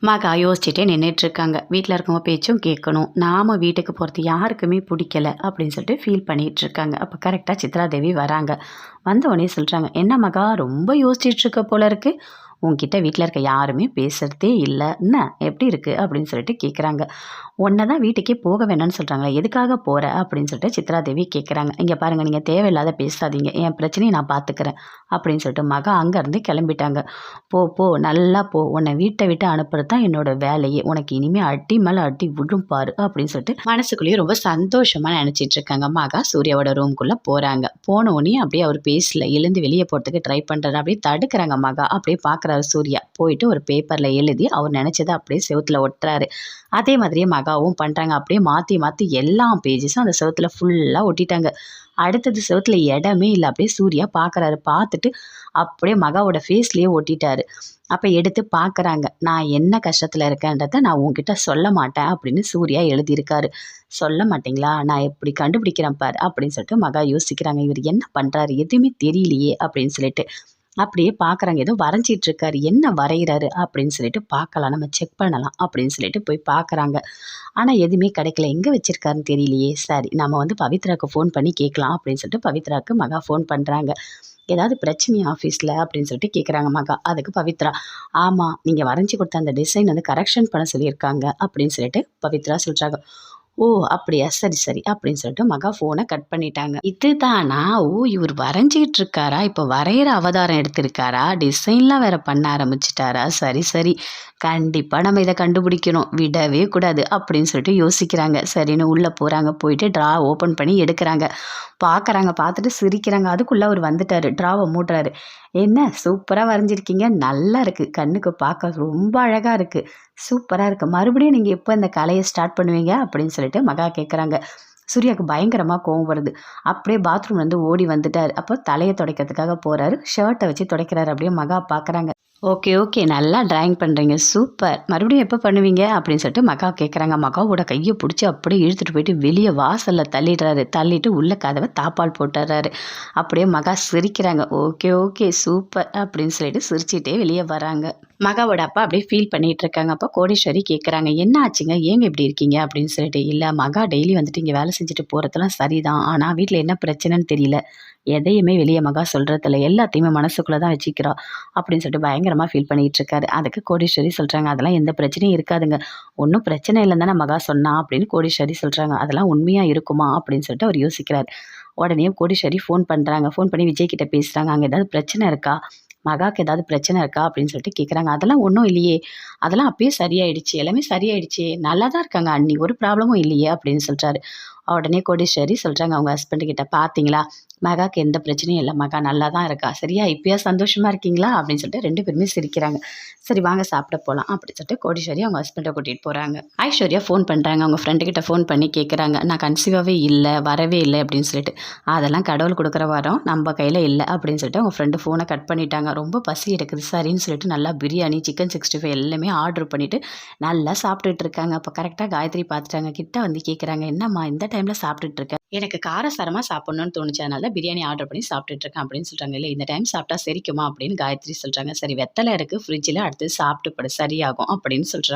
மகா யோசிச்சுட்டே நின்றுட்டுருக்காங்க. வீட்டில் இருக்கவங்க பேச்சும் கேட்கணும். நாம் வீட்டுக்கு போகிறது யாருக்குமே பிடிக்கல அப்படின்னு சொல்லிட்டு ஃபீல் பண்ணிகிட்ருக்காங்க. அப்போ கரெக்டாக சித்ராதேவி வராங்க. வந்தோடனே சொல்கிறாங்க, என்ன மகா ரொம்ப யோசிச்சுட்ருக்க போல இருக்கு, உன்கிட்ட வீட்டில் இருக்க யாருமே பேசுகிறதே இல்லை, என்ன எப்படி இருக்குது அப்படின்னு சொல்லிட்டு கேட்குறாங்க. உன்னை தான் வீட்டுக்கே போக வேணாம்னு சொல்கிறாங்களே, எதுக்காக போகிற அப்படின்னு சொல்லிட்டு சித்ராதேவி கேட்குறாங்க. இங்கே பாருங்கள், நீங்கள் தேவையில்லாத பேசாதீங்க, என் பிரச்சனையை நான் பார்த்துக்கிறேன் அப்படின்னு சொல்லிட்டு மகா அங்கேருந்து கிளம்பிட்டாங்க. போ போ நல்லா போ, உன்னை வீட்டை விட்டு அனுப்புறது தான் என்னோட வேலையே, உனக்கு இனிமேல் அடி மேலே அடி விடும் பாரு அப்படின்னு சொல்லிட்டு மனசுக்குள்ளேயே ரொம்ப சந்தோஷமாக நினச்சிட்டு இருக்காங்க. மகா சூர்யாவோட ரூம்குள்ளே போகிறாங்க. போன உடனே அப்படியே அவர் பேசல, எழுந்து வெளியே போகிறதுக்கு ட்ரை பண்ணுறாரு. அப்படியே தடுக்கிறாங்க. மகா அப்படியே பார்க்குறாரு. சூர்யா போயிட்டு ஒரு பேப்பரில் எழுதி அவர் நினச்சதை அப்படியே செவுத்துல ஒட்டுறாரு. அதே மாதிரியே மகாவும் பண்ணுறாங்க. அப்படியே மாற்றி மாற்றி எல்லா பேஜஸும் அந்த செவுத்துல ஃபுல்லாக ஒட்டிட்டாங்க. அடுத்தது செவுத்துல இடமே இல்லை. அப்படியே சூர்யா பார்க்குறாரு. பார்த்துட்டு அப்படியே மகாவோட ஃபேஸ்லேயே ஒட்டிட்டாரு. அப்போ எடுத்து பார்க்குறாங்க. நான் என்ன கஷ்டத்தில் இருக்கேன்றதை நான் உங்ககிட்ட சொல்ல மாட்டேன் அப்படின்னு சூர்யா எழுதியிருக்காரு. சொல்ல மாட்டிங்களா, நான் எப்படி கண்டுபிடிக்கிறேன் பாரு அப்படின்னு சொல்லிட்டு மகா யோசிக்கிறாங்க. இவர் என்ன பண்ணுறாரு எதுவுமே தெரியலையே அப்படின்னு சொல்லிட்டு அப்படியே பார்க்குறாங்க. ஏதோ வரைஞ்சிட்டு இருக்காரு, என்ன வரைகிறாரு அப்படின்னு சொல்லிட்டு பார்க்கலாம், நம்ம செக் பண்ணலாம் அப்படின்னு சொல்லிட்டு போய் பார்க்குறாங்க. ஆனால் எதுவுமே கிடைக்கல, எங்கே வச்சிருக்காருன்னு தெரியலையே. சரி, நம்ம பவித்ராவுக்கு ஃபோன் பண்ணி கேட்கலாம் அப்படின்னு சொல்லிட்டு பவித்ராவுக்கு மகா ஃபோன் பண்ணுறாங்க. ஏதாவது பிரச்சனையா ஆஃபீஸில் அப்படின்னு சொல்லிட்டு கேட்குறாங்க மகா. அதுக்கு பவித்ரா, ஆமாம், நீங்கள் வரைஞ்சி கொடுத்த அந்த டிசைன் கரெக்ஷன் பண்ண சொல்லியிருக்காங்க அப்படின்னு சொல்லிட்டு பவித்ரா சொல்கிறாங்க. ஓ அப்படியா, சரி சரி அப்படின்னு சொல்லிட்டு மகா ஃபோனை கட் பண்ணிட்டாங்க. இதுதானா, ஓ இவர் வரைஞ்சிக்கிட்டு இருக்காரா, இப்போ வரைகிற அவதாரம் எடுத்திருக்காரா, டிசைன்லாம் வேற பண்ண ஆரம்பிச்சிட்டாரா, சரி சரி, கண்டிப்பாக நம்ம இதை கண்டுபிடிக்கணும், விடவே கூடாது அப்படின்னு சொல்லிட்டு யோசிக்கிறாங்க. சரின்னு உள்ளே போகிறாங்க. போயிட்டு ட்ரா ஓப்பன் பண்ணி எடுக்கிறாங்க. பார்க்குறாங்க. பார்த்துட்டு சிரிக்கிறாங்க. அதுக்குள்ளே அவர் வந்துட்டார். ட்ராவை மூடுறாரு. என்ன சூப்பராக வரைஞ்சிருக்கீங்க, நல்லா இருக்குது, கண்ணுக்கு பார்க்க ரொம்ப அழகாக இருக்குது, சூப்பராக இருக்குது, மறுபடியும் நீங்கள் எப்போ இந்த கலையை ஸ்டார்ட் பண்ணுவீங்க அப்படின்னு சொல்லிட்டு மகா கேட்குறாங்க. சூர்யாவுக்கு பயங்கரமாக கோவம் வருது. அப்படியே பாத்ரூம் ஓடி வந்துட்டார். அப்போ தலையை துடைக்கிறதுக்காக போகிறாரு. ஷர்ட்டை வச்சு துடைக்கிறாரு. அப்படியே மகா பார்க்குறாங்க. ஓகே ஓகே, நல்லா ட்ராயிங் பண்ணுறீங்க, சூப்பர், மறுபடியும் எப்போ பண்ணுவீங்க அப்படின்னு சொல்லிட்டு மகா கேட்குறாங்க. மகாவோட கையை பிடிச்சி அப்படியே இழுத்துட்டு போயிட்டு வெளியே வாசலில் தள்ளிடுறாரு. தள்ளிட்டு உள்ள கதவை தாப்பால் போட்டுறாரு. அப்படியே மகா சிரிக்கிறாங்க. ஓகே ஓகே சூப்பர் அப்படின்னு சொல்லிட்டு சிரிச்சிட்டே வெளியே வராங்க. மகாவோட அப்பா அப்படியே ஃபீல் பண்ணிகிட்டு இருக்காங்க. அப்போ கோடீஸ்வரி கேட்குறாங்க, என்ன ஆச்சுங்க, ஏங்க இப்படி இருக்கீங்க அப்படின்னு சொல்லிட்டு. இல்லை மகா டெய்லி இங்கே வேலை செஞ்சுட்டு போகிறதெல்லாம் சரிதான், ஆனால் வீட்டில் என்ன பிரச்சனைன்னு தெரியல, எதையுமே வெளியே மகா சொல்கிறதில்ல, எல்லாத்தையுமே மனசுக்குள்ளே தான் வச்சுக்கிறா அப்படின்னு சொல்லிட்டு பயங்கரமாக ஃபீல் பண்ணிகிட்டு இருக்காரு. அதுக்கு கோடீஸ்வரி சொல்கிறாங்க, அதெல்லாம் எந்த பிரச்சனையும் இருக்காதுங்க, ஒன்றும் பிரச்சனை இல்லைன்னு தானே மகா சொன்னா அப்படின்னு கோடீஸ்வரி சொல்கிறாங்க. அதெல்லாம் உண்மையாக இருக்குமா அப்படின்னு சொல்லிட்டு அவர் யோசிக்கிறார். உடனே கோடீஸ்வரி ஃபோன் பண்ணுறாங்க. ஃபோன் பண்ணி விஜய் கிட்ட பேசுகிறாங்க. அங்கே ஏதாவது பிரச்சனை இருக்கா, மகாவுக்கு ஏதாவது பிரச்சனை இருக்கா அப்படின்னு சொல்லிட்டு கேட்குறாங்க. அதெல்லாம் ஒன்றும் இல்லையே, அதெல்லாம் அப்பயே சரியாயிடுச்சு, எல்லாமே சரியாயிடுச்சு, நல்லா தான் இருக்காங்க அண்ணி, ஒரு ப்ராப்ளமும் இல்லையே அப்படின்னு சொல்கிறாரு. உடனே கோடீஸ்வரி சொல்கிறாங்க அவங்க ஹஸ்பண்டு கிட்ட, பார்த்தீங்களா மகாவுக்கு எந்த பிரச்சனையும் இல்லை, மகா நல்லா தான் இருக்கா, சரியா இப்போயா சந்தோஷமாக இருக்கீங்களா அப்படின்னு சொல்லிட்டு ரெண்டு பேருமே சிரிக்கிறாங்க. சரி வாங்க சாப்பிட போகலாம் அப்படின்னு சொல்லிட்டு கோடீஸ்வரி அவங்க ஹஸ்பண்டை கூட்டிகிட்டு போகிறாங்க. ஐஸ்வர்யா ஃபோன் பண்ணுறாங்க. அவங்க ஃப்ரெண்டுக்கிட்ட ஃபோன் பண்ணி கேட்குறாங்க, நான் கன்சீவாகவே இல்லை, வரவே இல்லை அப்படின்னு சொல்லிட்டு. அதெல்லாம் கடவுள் கொடுக்குற வரோம், நம்ம கையில் இல்லை அப்படின்னு சொல்லிட்டு அவங்க ஃப்ரெண்டு ஃபோனை கட் பண்ணிட்டாங்க. ரொம்ப பசி எடுக்குது சரின்னு சொல்லிட்டு நல்லா பிரியாணி, சிக்கன் 65 எல்லாமே ஆர்டர் பண்ணிவிட்டு நல்லா சாப்பிட்டுட்டு இருக்காங்க. அப்போ கரெக்டாக காயத்ரி பார்த்துட்டாங்க. கிட்ட வந்து கேட்குறாங்க, என்னம்மா இந்த டைமில் சாப்பிட்டுட்டு இருக்கேன், எனக்கு காரசாரமாக சாப்பிட்ணுன்னு தோணுச்சு, அதனால பிரியாணி ஆர்டர் பண்ணி சாப்பிட்டுட்டு இருக்கேன் அப்படின்னு சொல்கிறாங்க. இல்லை இந்த டைம் சாப்பிட்டா செரிக்குமா அப்படின்னு காயத்ரி சொல்கிறாங்க. சரி வெத்தலை இருக்குது ஃப்ரிட்ஜில், அடுத்து சாப்பிட்டு படு சரியாகும் அப்படின்னு சொல்கிறாங்க.